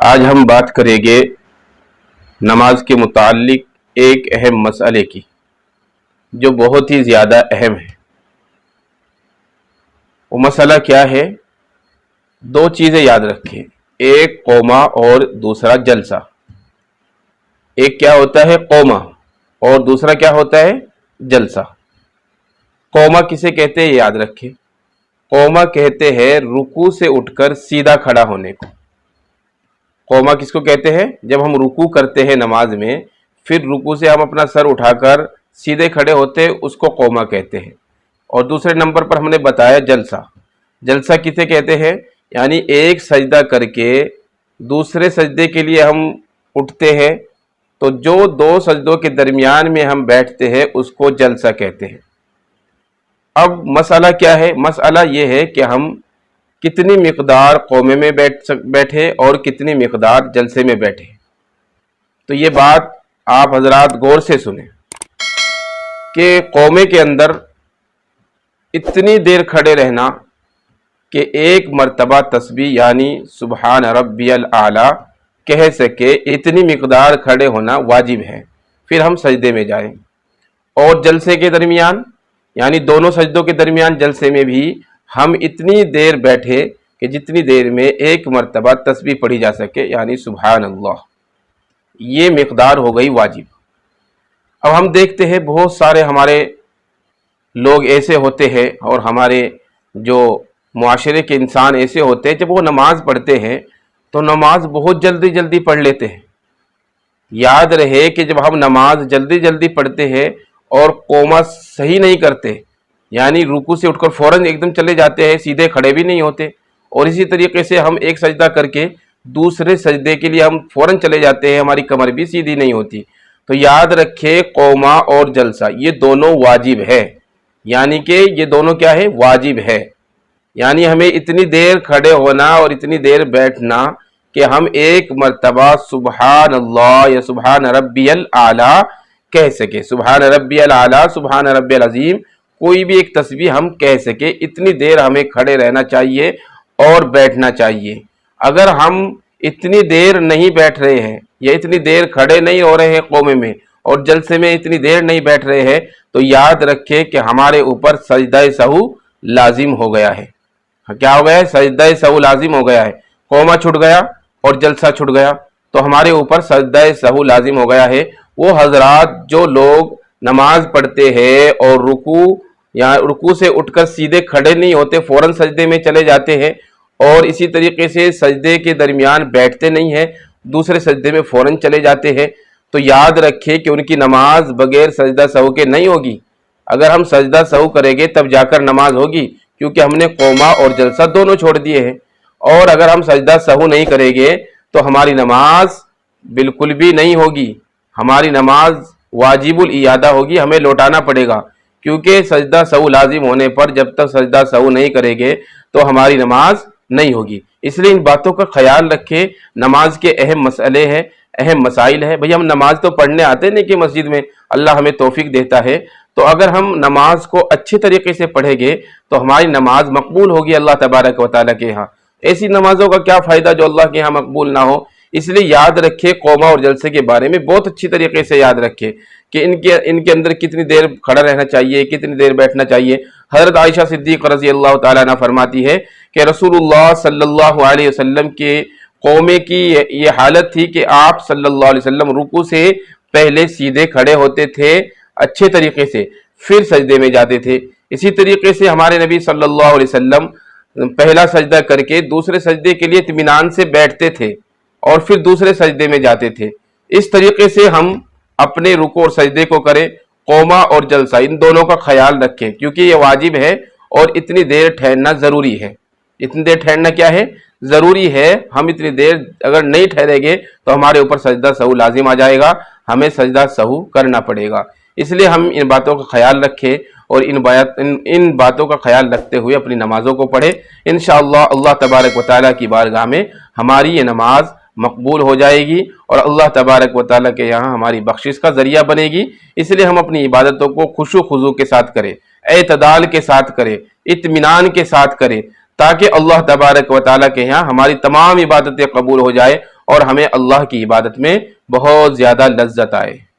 آج ہم بات کریں گے نماز کے متعلق ایک اہم مسئلے کی جو بہت ہی زیادہ اہم ہے۔ وہ مسئلہ کیا ہے؟ دو چیزیں یاد رکھیں، ایک قوما اور دوسرا جلسہ۔ ایک کیا ہوتا ہے؟ قوما، اور دوسرا کیا ہوتا ہے؟ جلسہ۔ قوما کسے کہتے ہیں یاد رکھیں، قوما کہتے ہیں رکوع سے اٹھ کر سیدھا کھڑا ہونے کو۔ قوما کس کو کہتے ہیں؟ جب ہم رکوع کرتے ہیں نماز میں، پھر رکوع سے ہم اپنا سر اٹھا کر سیدھے کھڑے ہوتے ہیں، اس کو قوما کہتے ہیں۔ اور دوسرے نمبر پر ہم نے بتایا جلسہ۔ جلسہ کسے کہتے ہیں؟ یعنی ایک سجدہ کر کے دوسرے سجدے کے لیے ہم اٹھتے ہیں، تو جو دو سجدوں کے درمیان میں ہم بیٹھتے ہیں اس کو جلسہ کہتے ہیں۔ اب مسئلہ کیا ہے؟ مسئلہ یہ ہے کہ ہم کتنی مقدار قومے میں بیٹھے اور کتنی مقدار جلسے میں بیٹھے۔ تو یہ بات آپ حضرات غور سے سنیں کہ قومے کے اندر اتنی دیر کھڑے رہنا کہ ایک مرتبہ تسبیح یعنی سبحان ربی الاعلی کہہ سکے، اتنی مقدار کھڑے ہونا واجب ہے، پھر ہم سجدے میں جائیں۔ اور جلسے کے درمیان یعنی دونوں سجدوں کے درمیان جلسے میں بھی ہم اتنی دیر بیٹھے کہ جتنی دیر میں ایک مرتبہ تسبیح پڑھی جا سکے یعنی سبحان اللہ، یہ مقدار ہو گئی واجب۔ اب ہم دیکھتے ہیں بہت سارے ہمارے لوگ ایسے ہوتے ہیں اور ہمارے جو معاشرے کے انسان ایسے ہوتے ہیں، جب وہ نماز پڑھتے ہیں تو نماز بہت جلدی جلدی پڑھ لیتے ہیں۔ یاد رہے کہ جب ہم نماز جلدی جلدی پڑھتے ہیں اور قوما صحیح نہیں کرتے، یعنی رکوع سے اٹھ کر فوراً ایک دم چلے جاتے ہیں، سیدھے کھڑے بھی نہیں ہوتے، اور اسی طریقے سے ہم ایک سجدہ کر کے دوسرے سجدے کے لیے ہم فوراً چلے جاتے ہیں، ہماری کمر بھی سیدھی نہیں ہوتی، تو یاد رکھے قوما اور جلسہ یہ دونوں واجب ہے، یعنی کہ یہ دونوں کیا ہے؟ واجب ہے۔ یعنی ہمیں اتنی دیر کھڑے ہونا اور اتنی دیر بیٹھنا کہ ہم ایک مرتبہ سبحان اللہ یا سبحان ربی الاعلی کہہ سکے، سبحان ربی الاعلی، سبحان ربی العظیم، کوئی بھی ایک تسبیح ہم کہہ سکے، اتنی دیر ہمیں کھڑے رہنا چاہیے اور بیٹھنا چاہیے۔ اگر ہم اتنی دیر نہیں بیٹھ رہے ہیں یا اتنی دیر کھڑے نہیں ہو رہے ہیں قومے میں اور جلسے میں اتنی دیر نہیں بیٹھ رہے ہیں، تو یاد رکھے کہ ہمارے اوپر سجدہ سہو لازم ہو گیا ہے۔ کیا ہو گیا ہے؟ سجدہ سہو لازم ہو گیا ہے۔ قوما چھٹ گیا اور جلسہ چھٹ گیا تو ہمارے اوپر سجدہ سہو لازم ہو گیا ہے۔ وہ حضرات جو لوگ نماز پڑھتے ہیں اور رکوع سے اٹھ کر سیدھے کھڑے نہیں ہوتے، فوراً سجدے میں چلے جاتے ہیں، اور اسی طریقے سے سجدے کے درمیان بیٹھتے نہیں ہیں، دوسرے سجدے میں فوراً چلے جاتے ہیں، تو یاد رکھے کہ ان کی نماز بغیر سجدہ سہو کے نہیں ہوگی۔ اگر ہم سجدہ سہو کریں گے تب جا کر نماز ہوگی، کیونکہ ہم نے قوما اور جلسہ دونوں چھوڑ دیے ہیں۔ اور اگر ہم سجدہ سہو نہیں کریں گے تو ہماری نماز بالکل بھی نہیں ہوگی، ہماری نماز واجب الاعادہ ہوگی، ہمیں لوٹانا پڑے گا، کیونکہ سجدہ سہو لازم ہونے پر جب تک سجدہ سہو نہیں کریں گے تو ہماری نماز نہیں ہوگی۔ اس لیے ان باتوں کا خیال رکھے، نماز کے اہم مسئلے ہیں، اہم مسائل ہیں۔ بھئی ہم نماز تو پڑھنے آتے نہیں کہ مسجد میں، اللہ ہمیں توفیق دیتا ہے، تو اگر ہم نماز کو اچھے طریقے سے پڑھیں گے تو ہماری نماز مقبول ہوگی اللہ تبارک و تعالیٰ کے ہاں۔ ایسی نمازوں کا کیا فائدہ جو اللہ کے ہاں مقبول نہ ہو؟ اس لیے یاد رکھے قوما اور جلسے کے بارے میں بہت اچھی طریقے سے یاد رکھے کہ ان کے اندر کتنی دیر کھڑا رہنا چاہیے، کتنی دیر بیٹھنا چاہیے۔ حضرت عائشہ صدیقہ رضی اللہ تعالیٰ عنہ فرماتی ہے کہ رسول اللہ صلی اللہ علیہ وسلم کے قومے کی یہ حالت تھی کہ آپ صلی اللہ علیہ وسلم رکوع سے پہلے سیدھے کھڑے ہوتے تھے اچھے طریقے سے، پھر سجدے میں جاتے تھے۔ اسی طریقے سے ہمارے نبی صلی اللہ علیہ وسلم پہلا سجدہ کر کے دوسرے سجدے کے لیے اطمینان سے بیٹھتے تھے اور پھر دوسرے سجدے میں جاتے تھے۔ اس طریقے سے ہم اپنے رکوع اور سجدے کو کریں، قوما اور جلسہ ان دونوں کا خیال رکھیں، کیونکہ یہ واجب ہے اور اتنی دیر ٹھہرنا ضروری ہے۔ اتنی دیر ٹھہرنا کیا ہے؟ ضروری ہے۔ ہم اتنی دیر اگر نہیں ٹھہریں گے تو ہمارے اوپر سجدہ سہو لازم آ جائے گا، ہمیں سجدہ سہو کرنا پڑے گا۔ اس لیے ہم ان باتوں کا خیال رکھیں اور ان باتوں کا خیال رکھتے ہوئے اپنی نمازوں کو پڑھیں۔ انشاءاللہ اللہ تبارک و تعالیٰ کی بارگاہ میں ہماری یہ نماز مقبول ہو جائے گی اور اللہ تبارک و تعالیٰ کے یہاں ہماری بخشش کا ذریعہ بنے گی۔ اس لیے ہم اپنی عبادتوں کو خشوع و خضوع کے ساتھ کریں، اعتدال کے ساتھ کریں، اطمینان کے ساتھ کریں، تاکہ اللہ تبارک و تعالیٰ کے یہاں ہماری تمام عبادتیں قبول ہو جائے اور ہمیں اللہ کی عبادت میں بہت زیادہ لذت آئے۔